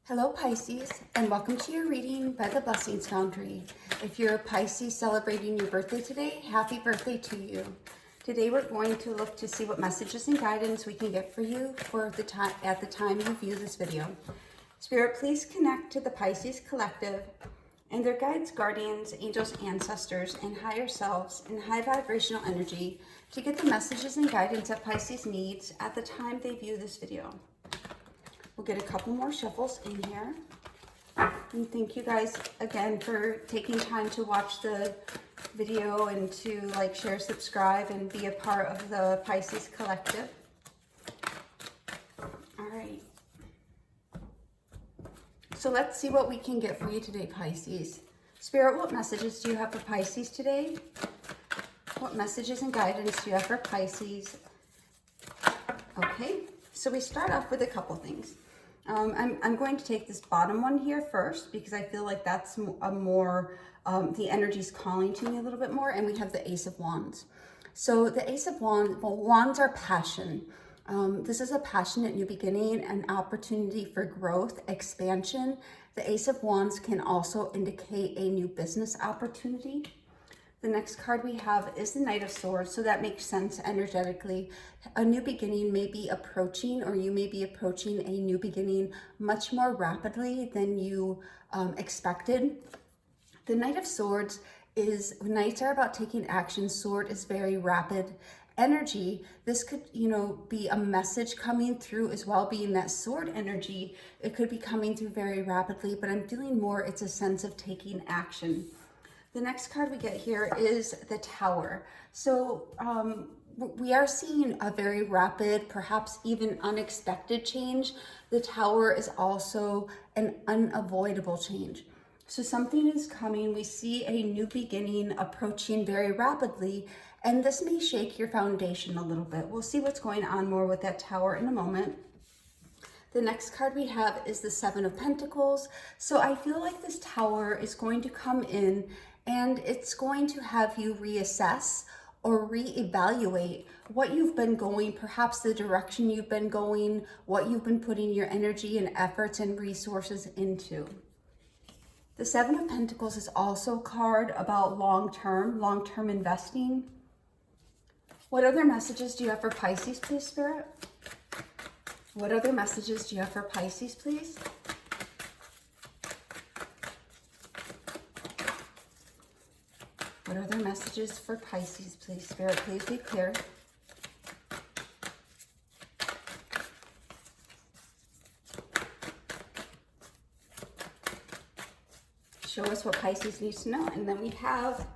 Hello Pisces, and welcome to your reading by the Blessings Foundry. If you're a Pisces celebrating your birthday today, happy birthday to you. Today we're going to look to see what messages and guidance we can get for you for the time at the time you view this video. Spirit, please connect to the Pisces collective and their guides, guardians, angels, ancestors, and higher selves in high vibrational energy to get the messages and guidance that Pisces needs at the time they view this video. We'll get a couple more shuffles in here. And thank you guys again for taking time to watch the video and to like, share, subscribe, and be a part of the Pisces collective. All right. So let's see what we can get for you today, Pisces. Spirit, what messages do you have for Pisces today? What messages and guidance do you have for Pisces? Okay, so we start off with a couple things. I'm going to take this bottom one here first because I feel like that's a more, the energy's calling to me a little bit more, and we have the Ace of Wands. So the Ace of Wands, well, wands are passion. This is a passionate new beginning, an opportunity for growth, expansion. The Ace of Wands can also indicate a new business opportunity. The next card we have is the Knight of Swords, so that makes sense energetically. A new beginning may be approaching, or you may be approaching a new beginning much more rapidly than you expected. The Knight of Swords is, knights are about taking action. Sword is very rapid energy. This could, be a message coming through as well, being that sword energy. It could be coming through very rapidly, but I'm feeling more it's a sense of taking action. The next card we get here is the Tower. So we are seeing a very rapid, perhaps even unexpected change. The Tower is also an unavoidable change. So something is coming. We see a new beginning approaching very rapidly, and this may shake your foundation a little bit. We'll see what's going on more with that Tower in a moment. The next card we have is the Seven of Pentacles. So I feel like this Tower is going to come in and it's going to have you reassess or reevaluate what you've been going, perhaps the direction you've been going, what you've been putting your energy and efforts and resources into. The Seven of Pentacles is also a card about long-term investing. What other messages do you have for Pisces, please, Spirit? What other messages do you have for Pisces, please? What other messages for Pisces, please? Spirit, please be clear. Show us what Pisces needs to know. And then we have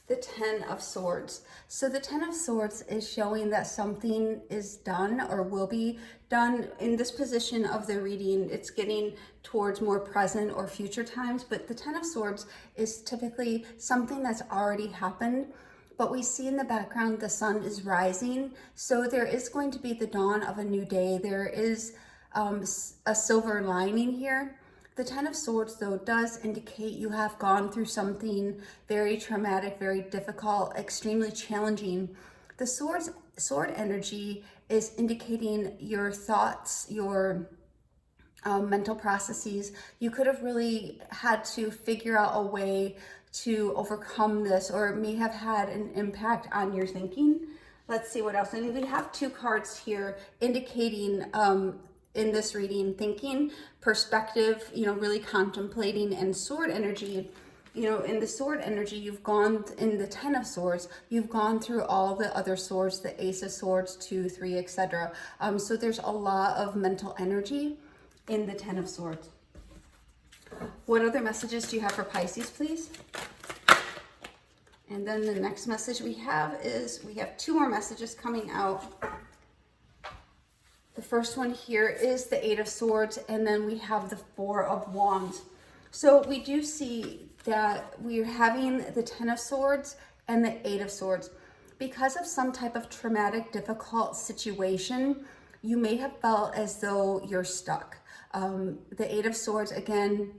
the Ten of Swords. So the Ten of Swords is showing that something is done or will be done. In this position of the reading, it's getting towards more present or future times, but the Ten of Swords is typically something that's already happened, but we see in the background the sun is rising. So there is going to be the dawn of a new day. There is a silver lining here. The Ten of Swords, though, does indicate you have gone through something very traumatic, very difficult, extremely challenging. The sword energy is indicating your thoughts, your mental processes. You could have really had to figure out a way to overcome this, or it may have had an impact on your thinking. Let's see what else. And we have two cards here indicating in this reading, thinking, perspective, really contemplating, and sword energy. In the sword energy, you've gone, in the Ten of Swords, you've gone through all the other swords, the Ace of Swords, 2, 3, etc. So there's a lot of mental energy in the Ten of Swords. What other messages do you have for Pisces, please? And then the next message we have is, we have two more messages coming out. The first one here is the Eight of Swords, and then we have the Four of Wands. So we do see that we're having the Ten of Swords and the Eight of Swords. Because of some type of traumatic, difficult situation, you may have felt as though you're stuck. The Eight of Swords, again,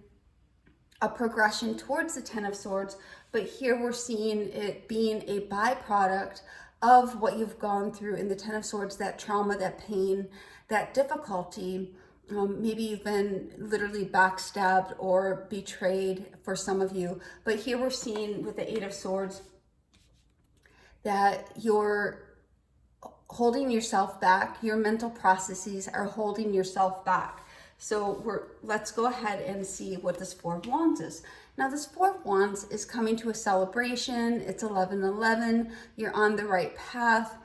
a progression towards the Ten of Swords, but here we're seeing it being a byproduct of what you've gone through in the Ten of Swords, that trauma, that pain, that difficulty. Maybe you've been literally backstabbed or betrayed for some of you. But here we're seeing with the Eight of Swords that you're holding yourself back. Your mental processes are holding yourself back. So let's go ahead and see what this Four of Wands is. Now this Four of Wands is coming to a celebration. It's 11/11. You're on the right path.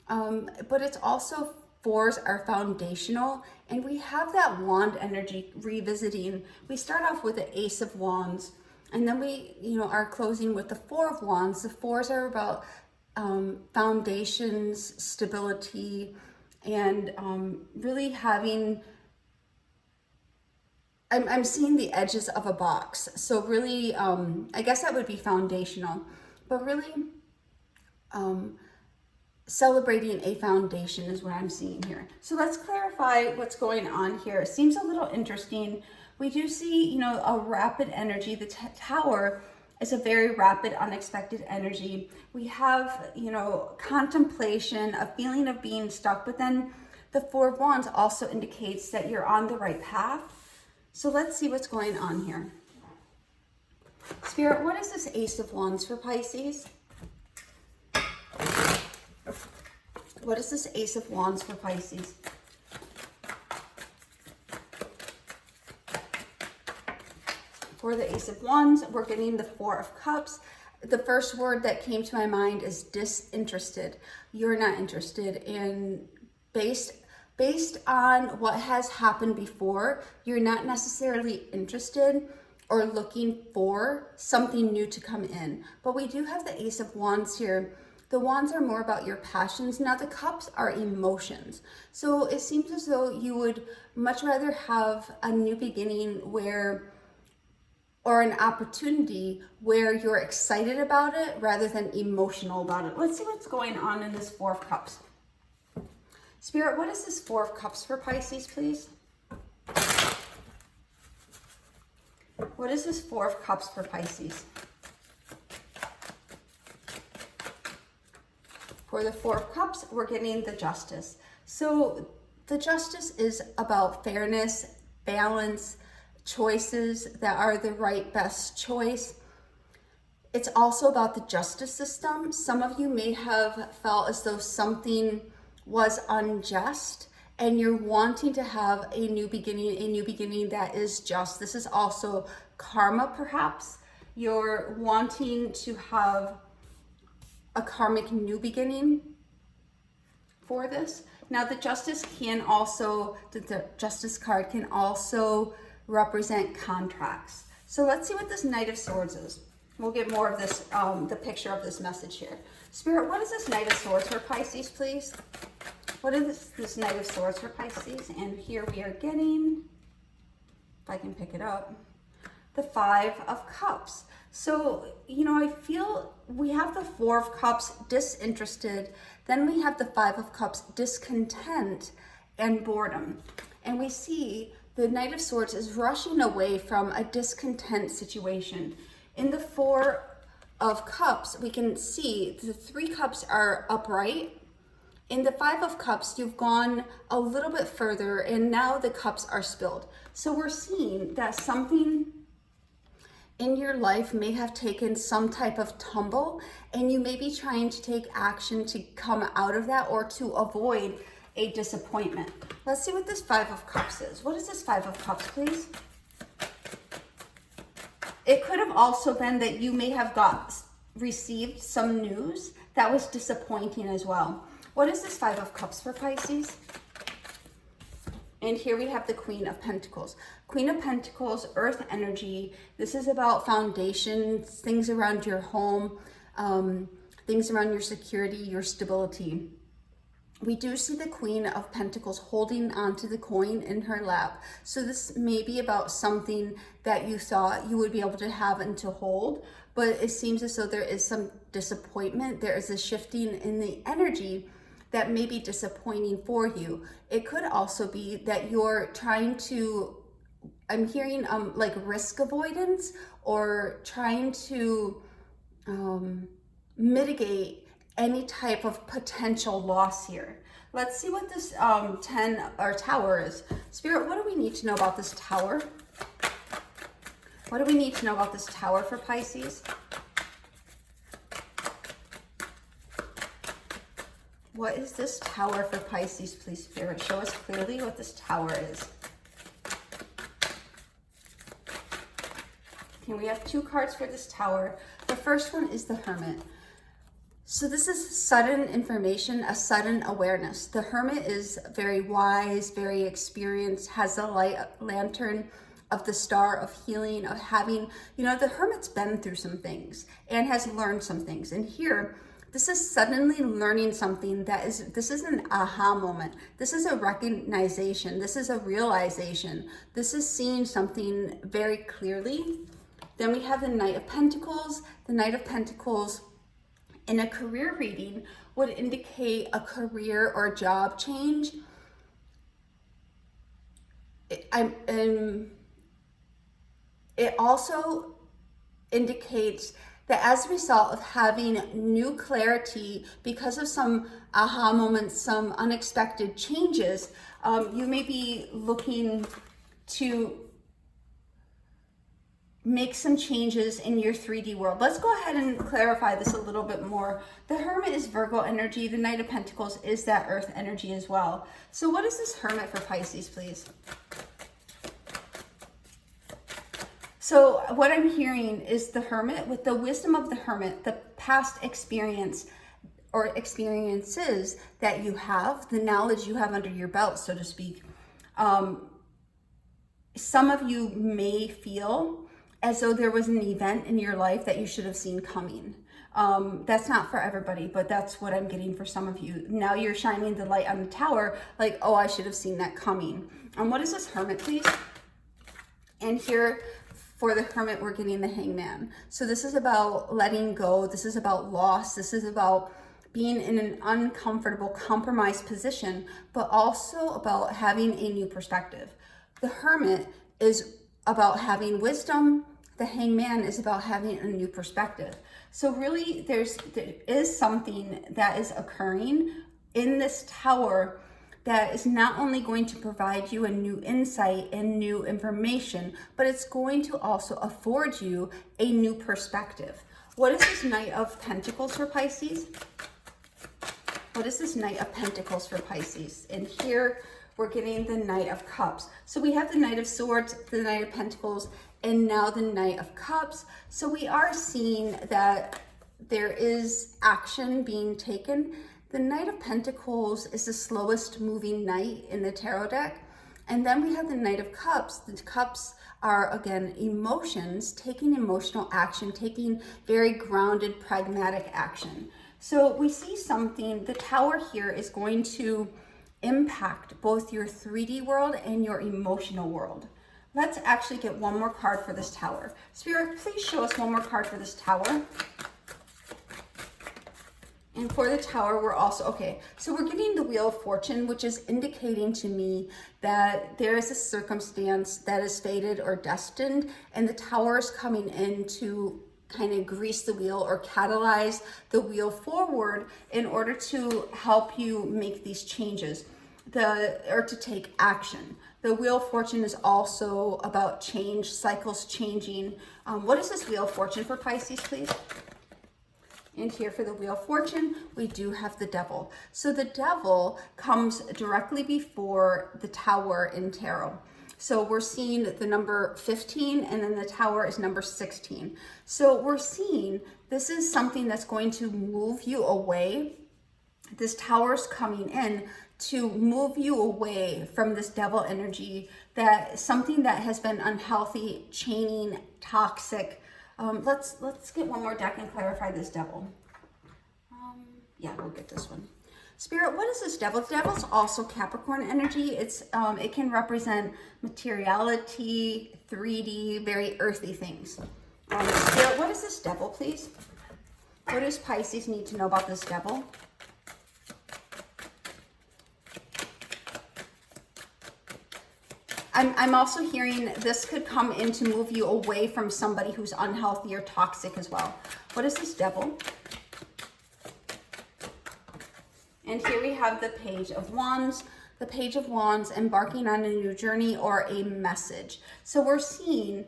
But it's also, fours are foundational, and we have that wand energy revisiting. We start off with the Ace of Wands, and then we, are closing with the Four of Wands. The fours are about foundations, stability, and really having, I'm seeing the edges of a box. So really, I guess that would be foundational, but really celebrating a foundation is what I'm seeing here. So let's clarify what's going on here. It seems a little interesting. We do see, a rapid energy. The Tower is a very rapid, unexpected energy. We have, contemplation, a feeling of being stuck, but then the Four of Wands also indicates that you're on the right path. So let's see what's going on here. Spirit, what is this Ace of Wands for Pisces? What is this Ace of Wands for Pisces? For the Ace of Wands, we're getting the Four of Cups. The first word that came to my mind is disinterested. You're not interested in, based on what has happened before, you're not necessarily interested or looking for something new to come in. But we do have the Ace of Wands here. The Wands are more about your passions. Now the Cups are emotions. So it seems as though you would much rather have a new beginning or an opportunity where you're excited about it rather than emotional about it. Let's see what's going on in this Four of Cups. Spirit, what is this Four of Cups for Pisces, please? What is this Four of Cups for Pisces? For the Four of Cups, we're getting the Justice. So the Justice is about fairness, balance, choices that are the right, best choice. It's also about the justice system. Some of you may have felt as though something was unjust and you're wanting to have a new beginning that is just. This is also karma, perhaps. You're wanting to have a karmic new beginning for this. Now the Justice can also, the Justice card can also represent contracts. So let's see what this Knight of Swords is. We'll get more of this, the picture of this message here. Spirit, what is this Knight of Swords for Pisces, please? What is this Knight of Swords for Pisces? And here we are getting, if I can pick it up, the Five of Cups. So, I feel we have the Four of Cups, disinterested. Then we have the Five of Cups, discontent and boredom. And we see the Knight of Swords is rushing away from a discontent situation. In the Four of Cups, we can see the Three Cups are upright. In the Five of Cups, you've gone a little bit further and now the cups are spilled. So we're seeing that something in your life may have taken some type of tumble and you may be trying to take action to come out of that or to avoid a disappointment. Let's see what this Five of Cups is. What is this Five of Cups, please? It could have also been that you may have received some news that was disappointing as well. What is this Five of Cups for Pisces? And here we have the Queen of Pentacles. Queen of Pentacles, earth energy. This is about foundations, things around your home, things around your security, your stability. We do see the Queen of Pentacles holding onto the coin in her lap. So this may be about something that you thought you would be able to have and to hold, but it seems as though there is some disappointment. There is a shifting in the energy that may be disappointing for you. It could also be that you're trying to, I'm hearing like risk avoidance or trying to mitigate any type of potential loss here. Let's see what this 10 or tower is. Spirit, what do we need to know about this tower? What do we need to know about this tower for Pisces? What is this tower for Pisces, please, Spirit? Show us clearly what this tower is. Okay, we have 2 cards for this tower. The first one is the Hermit. So this is sudden information, a sudden awareness. The Hermit is very wise, very experienced, has the light lantern of the star of healing, of having, you know, the Hermit's been through some things and has learned some things. And here, this is suddenly learning something this is an aha moment. This is a recognition. This is a realization. This is seeing something very clearly. Then we have the Knight of Pentacles. The Knight of Pentacles in a career reading would indicate a career or job change. It also indicates that as a result of having new clarity because of some aha moments, some unexpected changes, you may be looking to make some changes in your 3D world. Let's go ahead and clarify this a little bit more. The Hermit is Virgo energy. The Knight of Pentacles is that Earth energy as well. So what is this Hermit for Pisces, please? So what I'm hearing is the Hermit, with the wisdom of the Hermit, the past experience or experiences that you have, the knowledge you have under your belt, so to speak. Some of you may feel as though there was an event in your life that you should have seen coming. That's not for everybody, but that's what I'm getting for some of you. Now you're shining the light on the tower, like, oh, I should have seen that coming. What is this Hermit, please? And here for the Hermit, we're getting the Hangman. So this is about letting go. This is about loss. This is about being in an uncomfortable, compromised position, but also about having a new perspective. The Hermit is about having wisdom. The Hangman is about having a new perspective. So really there is something that is occurring in this tower that is not only going to provide you a new insight and new information, but it's going to also afford you a new perspective. What is this Knight of Pentacles for Pisces? What is this Knight of Pentacles for Pisces? And here we're getting the Knight of Cups. So we have the Knight of Swords, the Knight of Pentacles, and now the Knight of Cups. So we are seeing that there is action being taken. The Knight of Pentacles is the slowest moving knight in the tarot deck. And then we have the Knight of Cups. The cups are, again, emotions, taking emotional action, taking very grounded, pragmatic action. So we see something, the tower here is going to impact both your 3D world and your emotional world. Let's actually get one more card for this tower. Spirit, please show us one more card for this tower. And for the tower, we're also, okay, so we're getting the Wheel of Fortune, which is indicating to me that there is a circumstance that is fated or destined, and the tower is coming in to kind of grease the wheel or catalyze the wheel forward in order to help you make these changes, or to take action. The Wheel of Fortune is also about change, cycles changing. What is this Wheel of Fortune for Pisces, please? And here for the Wheel of Fortune, we do have the Devil. So the Devil comes directly before the Tower in tarot. So we're seeing the number 15, and then the Tower is number 16. So we're seeing this is something that's going to move you away. This Tower is coming in to move you away from this Devil energy, that something that has been unhealthy, chaining, toxic. Let's get one more deck and clarify this Devil. Yeah, we'll get this one. Spirit, what is this Devil? The Devil's also Capricorn energy. It can represent materiality, 3D, very earthy things. Spirit, what is this Devil, please? What does Pisces need to know about this Devil? I'm also hearing this could come in to move you away from somebody who's unhealthy or toxic as well. What is this Devil? And here we have the Page of Wands. The Page of Wands, embarking on a new journey or a message. So we're seeing,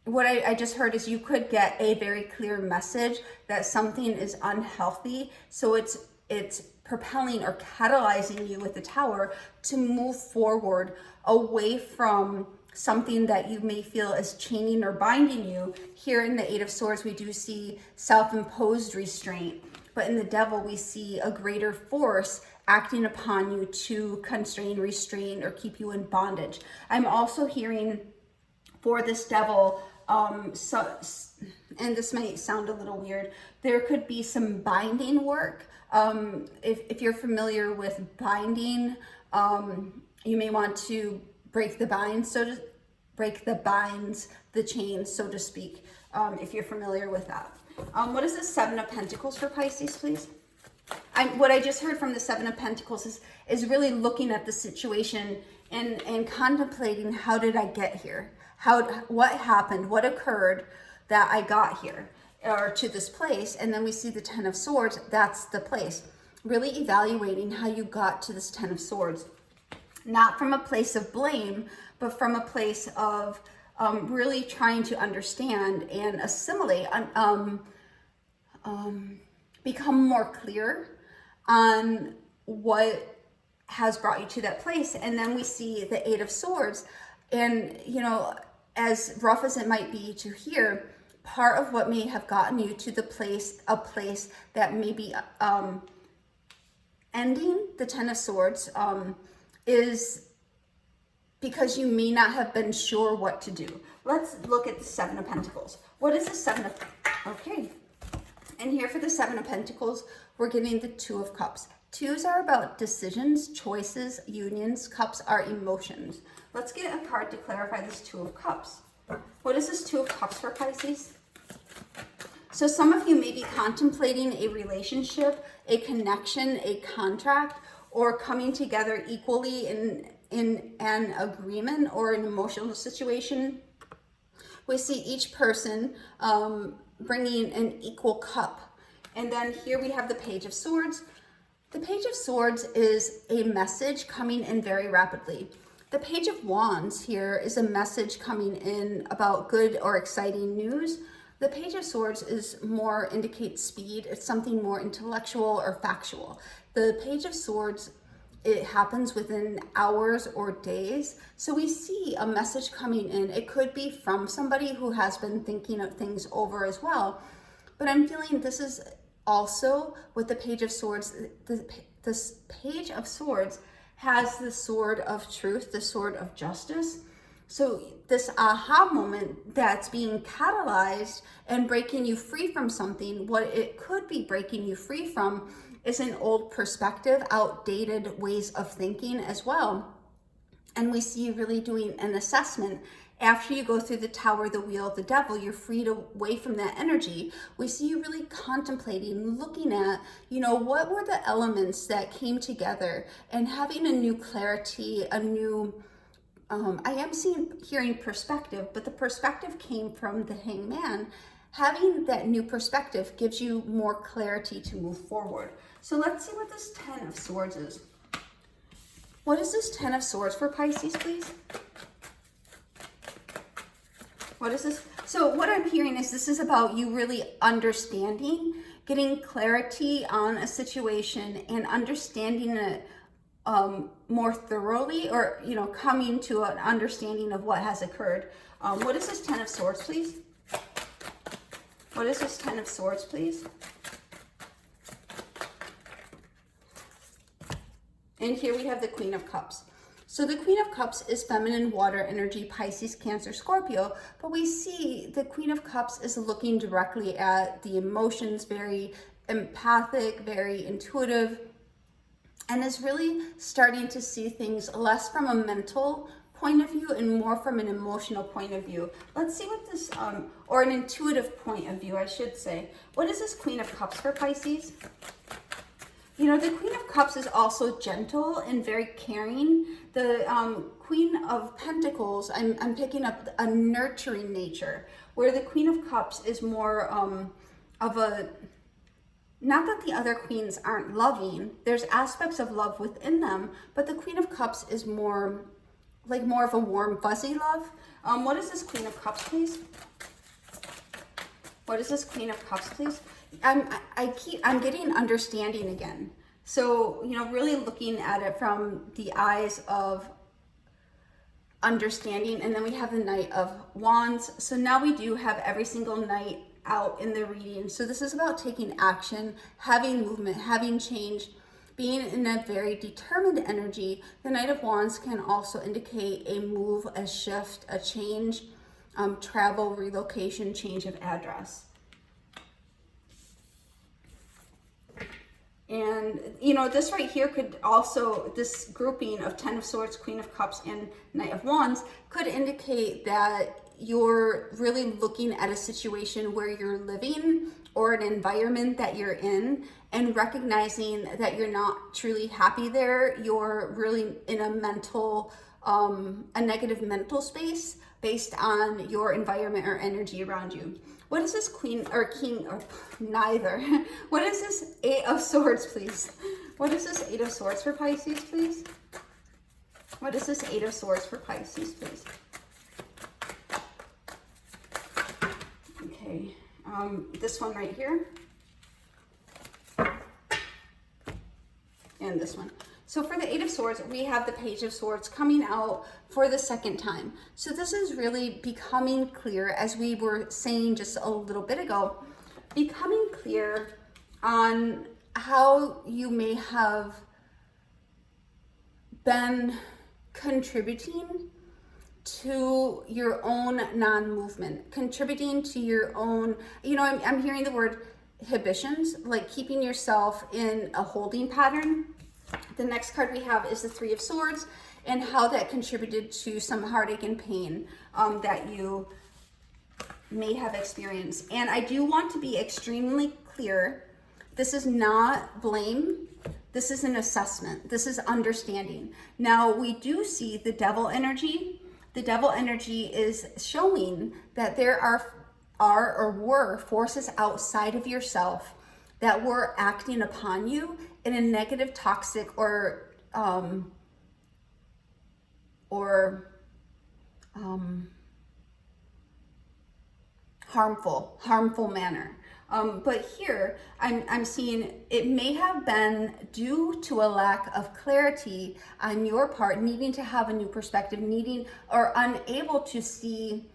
what I just heard is you could get a very clear message that something is unhealthy. So it's propelling or catalyzing you with the Tower to move forward away from something that you may feel is chaining or binding you. Here in the Eight of Swords, we do see self-imposed restraint, but in the Devil, we see a greater force acting upon you to constrain, restrain, or keep you in bondage. I'm also hearing for this Devil, and this might sound a little weird, there could be some binding work. If you're familiar with binding, you may want to break the binds, the chains, so to speak, if you're familiar with that. What is the Seven of Pentacles for Pisces, please? What I just heard from the Seven of Pentacles is really looking at the situation and contemplating, how did I get here? What happened? What occurred that I got here or to this place? And then we see the Ten of Swords. That's the place. Really evaluating how you got to this Ten of Swords. Not from a place of blame, but from a place of really trying to understand and assimilate, become more clear on what has brought you to that place. And then we see the Eight of Swords. And, you know, as rough as it might be to hear, part of what may have gotten you to a place that may be ending the Ten of Swords is because you may not have been sure what to do. Let's look at the Seven of Pentacles. What is the Seven of... Okay. And here for the Seven of Pentacles, we're getting the Two of Cups. Twos are about decisions, choices, unions. Cups are emotions. Let's get a card to clarify this Two of Cups. What is this Two of Cups for Pisces? So some of you may be contemplating a relationship, a connection, a contract, or coming together equally in an agreement or an emotional situation. We see each person bringing an equal cup. And then here we have the Page of Swords. The Page of Swords is a message coming in very rapidly. The Page of Wands here is a message coming in about good or exciting news. The Page of Swords is more indicates speed. It's something more intellectual or factual. The Page of Swords, it happens within hours or days. So we see a message coming in. It could be from somebody who has been thinking of things over as well. But I'm feeling this is also with the Page of Swords. This Page of Swords has the sword of truth, the sword of justice. So this aha moment that's being catalyzed and breaking you free from something, what it could be breaking you free from is an old perspective, outdated ways of thinking as well. And we see you really doing an assessment. After you go through the Tower, the Wheel, the Devil, you're freed away from that energy. We see you really contemplating, looking at, you know, what were the elements that came together and having a new clarity, a new, I am hearing perspective, but the perspective came from the Hangman. Having that new perspective gives you more clarity to move forward. So let's see what this Ten of Swords is. What is this Ten of Swords for Pisces, please? What is this? So what I'm hearing is this is about you really understanding, getting clarity on a situation and understanding it more thoroughly, or, you know, coming to an understanding of what has occurred. What is this Ten of Swords, please? What is this Ten of Swords, please? And here we have the Queen of Cups. So the Queen of Cups is feminine water energy, Pisces, Cancer, Scorpio, but we see the Queen of Cups is looking directly at the emotions, very empathic, very intuitive, and is really starting to see things less from a mental point of view and more from an emotional point of view. Let's see what this, or an intuitive point of view, I should say. What is this Queen of Cups for Pisces? You know, the Queen of Cups is also gentle and very caring. The Queen of Pentacles, I'm picking up a nurturing nature, where the Queen of Cups is more of a not that the other queens aren't loving, there's aspects of love within them, but the Queen of Cups is more like more of a warm, fuzzy love. What is this Queen of Cups, please? What is this Queen of Cups, please? I'm getting understanding again. So, you know, really looking at it from the eyes of understanding. And then we have the Knight of Wands. So now we do have every single knight out in the reading. So this is about taking action, having movement, having change, being in a very determined energy. The Knight of Wands can also indicate a move, a shift, a change, travel, relocation, change of address. And, you know, this right here could also, this grouping of Ten of Swords, Queen of Cups, and Knight of Wands could indicate that you're really looking at a situation where you're living or an environment that you're in and recognizing that you're not truly happy there. You're really in a mental, a negative mental space based on your environment or energy around you. What is this Queen or King or neither? What is this Eight of Swords, please? What is this Eight of Swords for Pisces, please? What is this Eight of Swords for Pisces, please? Okay, this one right here. And this one. So for the Eight of Swords, we have the Page of Swords coming out for the second time. So this is really becoming clear, as we were saying just a little bit ago, becoming clear on how you may have been contributing to your own non-movement, contributing to your own, you know, I'm hearing the word inhibitions, like keeping yourself in a holding pattern. The next card we have is the Three of Swords, and how that contributed to some heartache and pain that you may have experienced. And I do want to be extremely clear. This is not blame. This is an assessment. This is understanding. Now, we do see the Devil energy. The Devil energy is showing that there are or were forces outside of yourself that were acting upon you in a negative, toxic, or harmful manner. But here I'm seeing it may have been due to a lack of clarity on your part, needing to have a new perspective, needing or unable to see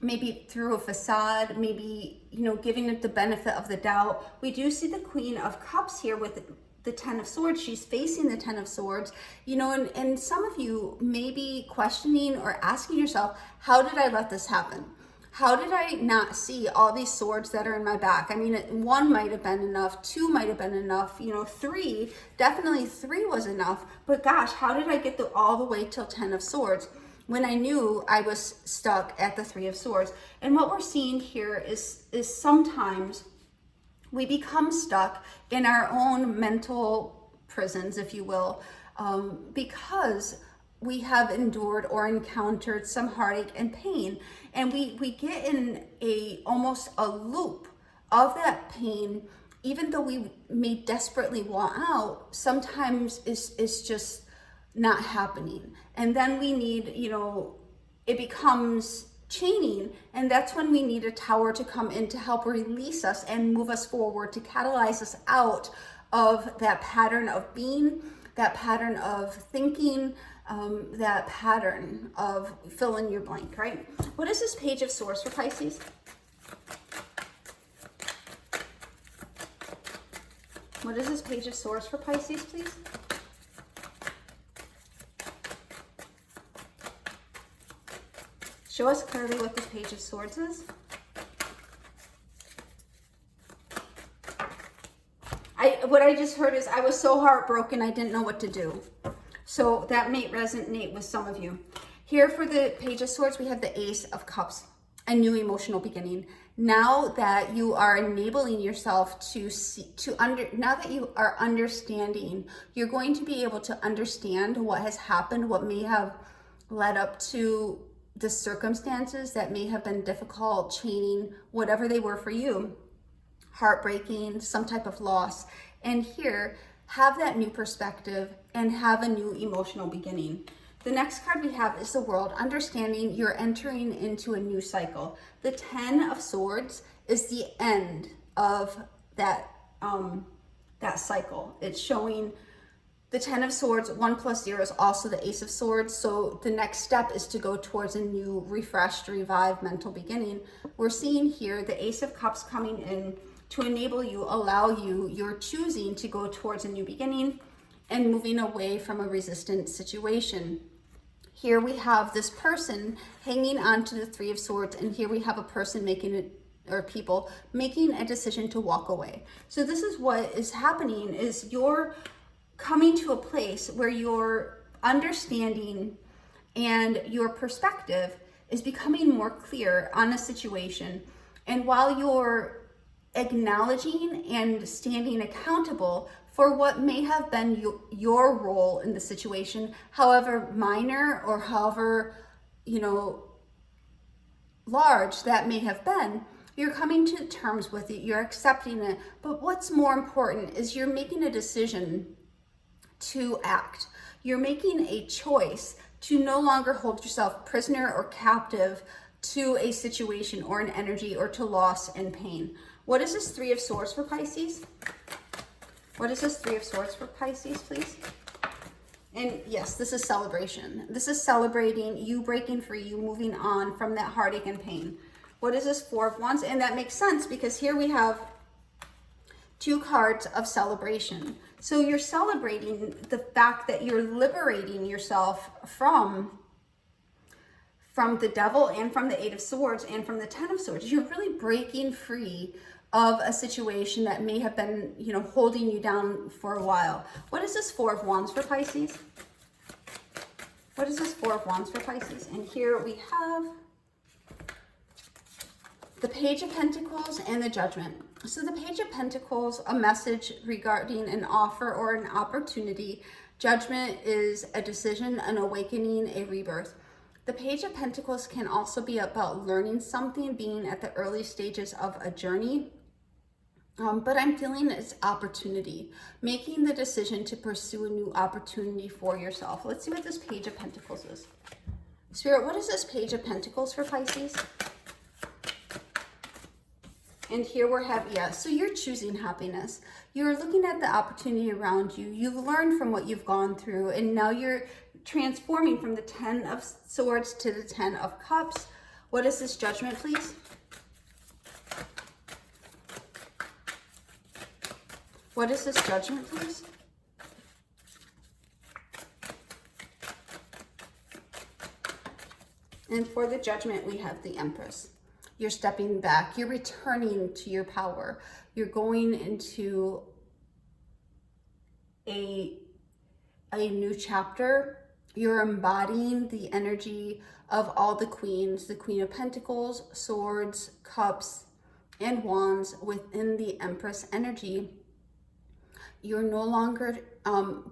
maybe through a facade, maybe, you know, giving it the benefit of the doubt. We do see the Queen of Cups here with the Ten of Swords. She's facing the Ten of Swords, you know, and some of you may be questioning or asking yourself, how did I let this happen? How did I not see all these swords that are in my back? I mean, one might have been enough, two might have been enough, you know, three, definitely three was enough, but gosh, how did I get all the way till Ten of Swords when I knew I was stuck at the Three of Swords? And what we're seeing here is sometimes we become stuck in our own mental prisons, if you will, because we have endured or encountered some heartache and pain, and we get in almost a loop of that pain. Even though we may desperately want out, sometimes it's just not happening, and then we need, you know, it becomes chaining, and that's when we need a tower to come in to help release us and move us forward, to catalyze us out of that pattern of being, that pattern of thinking, that pattern of fill in your blank, right? What is this Page of Swords for Pisces? What is this Page of Swords for Pisces, please? Show us clearly what this Page of Swords is. What I just heard is I was so heartbroken I didn't know what to do. So that may resonate with some of you. Here for the Page of Swords, we have the Ace of Cups, a new emotional beginning. Now that you are enabling yourself now that you are understanding, you're going to be able to understand what has happened, what may have led up to the circumstances that may have been difficult, chaining, whatever they were for you. heartbreaking, some type of loss. And here, have that new perspective and have a new emotional beginning. The next card we have is the World, understanding you're entering into a new cycle. The 10 of Swords is the end of that cycle. It's showing the 10 of Swords, 1 plus 0 is also the Ace of Swords. So the next step is to go towards a new, refreshed, revived mental beginning. We're seeing here the Ace of Cups coming in to enable you, allow you, you're choosing to go towards a new beginning and moving away from a resistant situation. Here we have this person hanging on to the 3 of Swords, and here we have a person making it, or people making a decision to walk away. So this is what is happening, is you're coming to a place where your understanding and your perspective is becoming more clear on a situation. And while you're acknowledging and standing accountable for what may have been your role in the situation, however minor or however, large that may have been, you're coming to terms with it, you're accepting it. But what's more important is you're making a decision to act. You're making a choice to no longer hold yourself prisoner or captive to a situation or an energy or to loss and pain. What is this 3 of Swords for Pisces? What is this 3 of Swords for Pisces, please? And yes, this is celebration. This is celebrating you breaking free, you moving on from that heartache and pain. What is this 4 of Wands? And that makes sense because here we have 2 cards of celebration. So you're celebrating the fact that you're liberating yourself from the devil and from the 8 of Swords and from the 10 of Swords. You're really breaking free of a situation that may have been, holding you down for a while. What is this 4 of Wands for Pisces? What is this 4 of Wands for Pisces? And here we have the Page of Pentacles and the Judgment. So the Page of Pentacles, a message regarding an offer or an opportunity. Judgment is a decision, an awakening, a rebirth. The Page of Pentacles can also be about learning something, being at the early stages of a journey. But I'm feeling it's opportunity, making the decision to pursue a new opportunity for yourself. Let's see what this Page of Pentacles is. Spirit, what is this Page of Pentacles for Pisces? And here we're having, so you're choosing happiness. You're looking at the opportunity around you. You've learned from what you've gone through, and now you're transforming from the 10 of Swords to the 10 of Cups. What is this Judgment, please? What is this Judgment, please? And for the Judgment, we have the Empress. You're stepping back. You're returning to your power. You're going into a new chapter. You're embodying the energy of all the queens, the Queen of Pentacles, Swords, Cups, and Wands within the Empress energy. You're no longer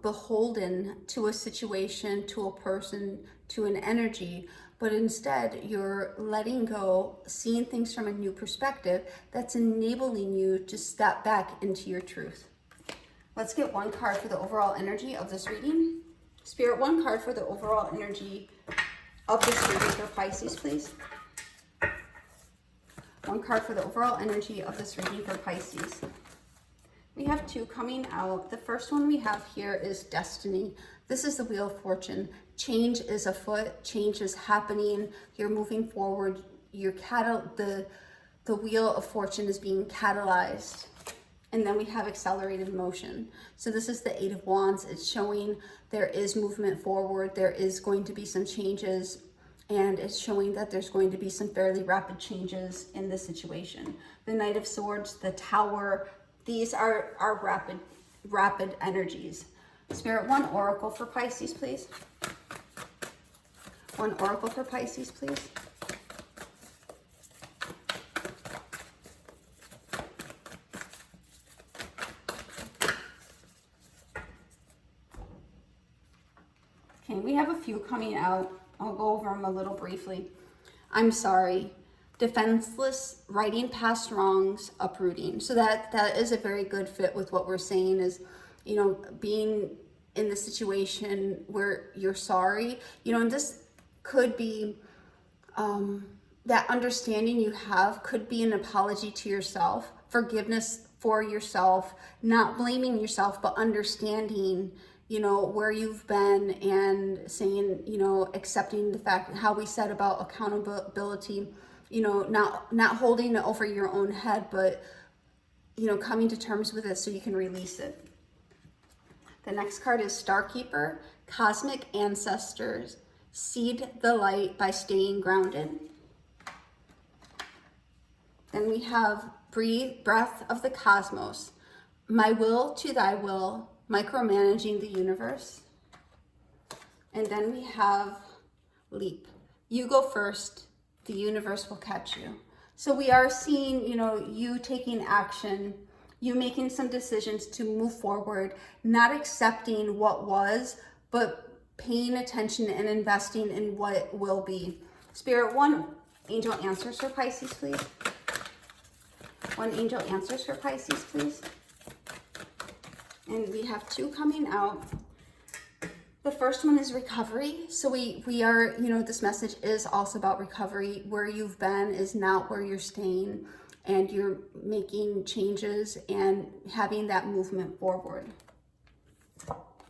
beholden to a situation, to a person, to an energy, but instead you're letting go, seeing things from a new perspective that's enabling you to step back into your truth. Let's get one card for the overall energy of this reading. Spirit, one card for the overall energy of this reading for Pisces, please. One card for the overall energy of this reading for Pisces. We have 2 coming out. The first one we have here is Destiny. This is the Wheel of Fortune. Change is afoot. Change is happening. You're moving forward. The Wheel of Fortune is being catalyzed. And then we have accelerated motion. So this is the 8 of Wands. It's showing there is movement forward. There is going to be some changes. And it's showing that there's going to be some fairly rapid changes in the situation. The Knight of Swords, the Tower, these are rapid energies. Spirit, one oracle for Pisces, please. One oracle for Pisces, please. Okay, we have a few coming out. I'll go over them a little briefly. I'm sorry. defenseless, righting past wrongs, uprooting. So that is a very good fit with what we're saying is, you know, being in the situation where you're sorry, you know, and this could be, that understanding you have could be an apology to yourself, forgiveness for yourself, not blaming yourself, but understanding, you know, where you've been and saying, you know, accepting the fact, how we said about accountability, you know, not holding it over your own head, but, you know, coming to terms with it so you can release it. The next card is Starkeeper, Cosmic Ancestors, seed the light by staying grounded. Then we have Breathe, Breath of the Cosmos, My Will to Thy Will, Micromanaging the Universe. And then we have Leap, You go first, the universe will catch you. So we are seeing, you know, you taking action, you making some decisions to move forward, not accepting what was, but paying attention and investing in what will be. Spirit, one angel answers for Pisces, please. One angel answers for Pisces, please. And we have two coming out. The first one is recovery. So we are, you know, this message is also about recovery. Where you've been is not where you're staying, and you're making changes and having that movement forward.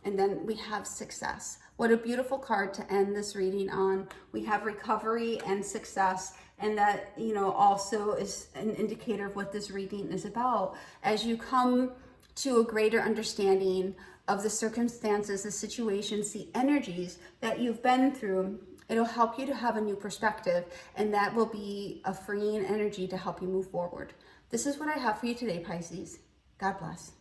And then we have success. What a beautiful card to end this reading on. We have recovery and success, and that, you know, also is an indicator of what this reading is about. As you come to a greater understanding of the circumstances, the situations, the energies that you've been through, it'll help you to have a new perspective, and that will be a freeing energy to help you move forward. This is what I have for you today, Pisces. God bless.